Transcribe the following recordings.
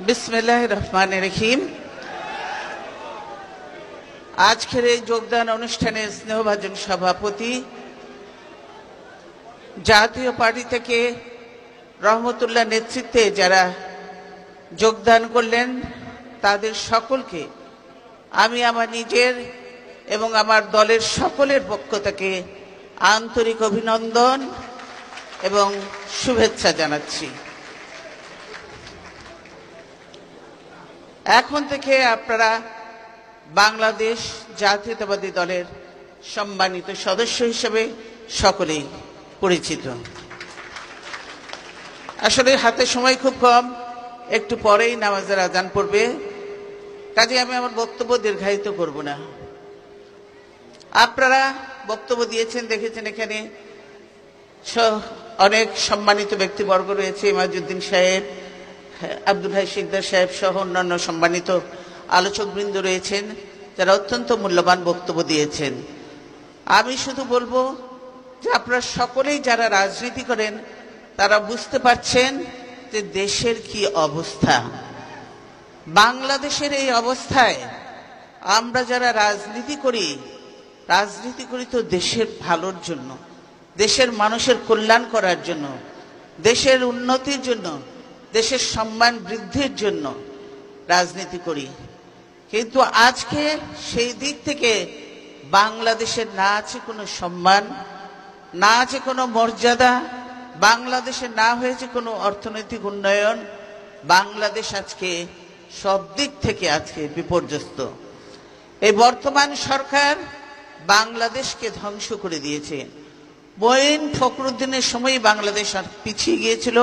বিসমিল্লাহির রহমানির রহিম। আজকের এই যোগদান অনুষ্ঠানে স্নেহভাজন সভাপতি জাতীয় পার্টি থেকে রহমতুল্লাহ নেতৃত্বে যারা যোগদান করলেন তাদের সকলকে আমি আমার নিজের এবং আমার দলের সকলের পক্ষ থেকে আন্তরিক অভিনন্দন এবং শুভেচ্ছা জানাচ্ছি। এখন থেকে আপনারা বাংলাদেশ জাতীয়তাবাদী দলের সম্মানিত সদস্য হিসেবে সকলেই পরিচিত। আসলে হাতে সময় খুব কম, একটু পরেই নামাজের আজান পড়বে, কাজে আমি আমার বক্তব্য দীর্ঘায়িত করব না। আপনারা বক্তব্য দিয়েছেন, দেখেছেন এখানে অনেক সম্মানিত ব্যক্তিবর্গ রয়েছে, ইমাজউদ্দিন সাহেব, আব্দুল হাই শিকদার সাহেব সহ অন্যান্য সম্মানিত আলোচকবৃন্দ রয়েছেন যারা অত্যন্ত মূল্যবান বক্তব্য দিয়েছেন। আমি শুধু বলবো যে আপনারা সকলেই যারা রাজনীতি করেন তারা বুঝতে পারছেন যে দেশের কি অবস্থা। বাংলাদেশের এই অবস্থায় আমরা যারা রাজনীতি করি তো দেশের ভালোর জন্য, দেশের মানুষের কল্যাণ করার জন্য, দেশের উন্নতির জন্য, দেশের সম্মান বৃদ্ধির জন্য রাজনীতি করি। কিন্তু আজকে সেই দিক থেকে বাংলাদেশের না আছে কোনো সম্মান, না আছে কোনো মর্যাদা, বাংলাদেশের না হয়েছে কোনো অর্থনৈতিক উন্নয়ন। বাংলাদেশ আজকে সব দিক থেকে আজকে বিপর্যস্ত। এই বর্তমান সরকার বাংলাদেশকে ধ্বংস করে দিয়েছে। মঈন ফখরুদ্দিনের সময় বাংলাদেশ আর পিছিয়ে গিয়েছিল,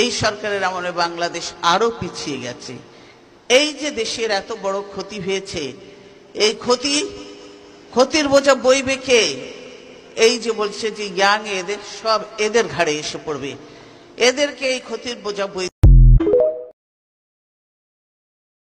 এই সরকারের আমলে বাংলাদেশ আরো পিছিয়ে গেছে। এই যে দেশের এত বড় ক্ষতি হয়েছে, এই ক্ষতির বোঝা বইবে কে? এই যে বলছে যে ইয়াং এদের সব এদের ঘাড়ে এসে পড়বে, এদেরকে এই ক্ষতির বোঝা বই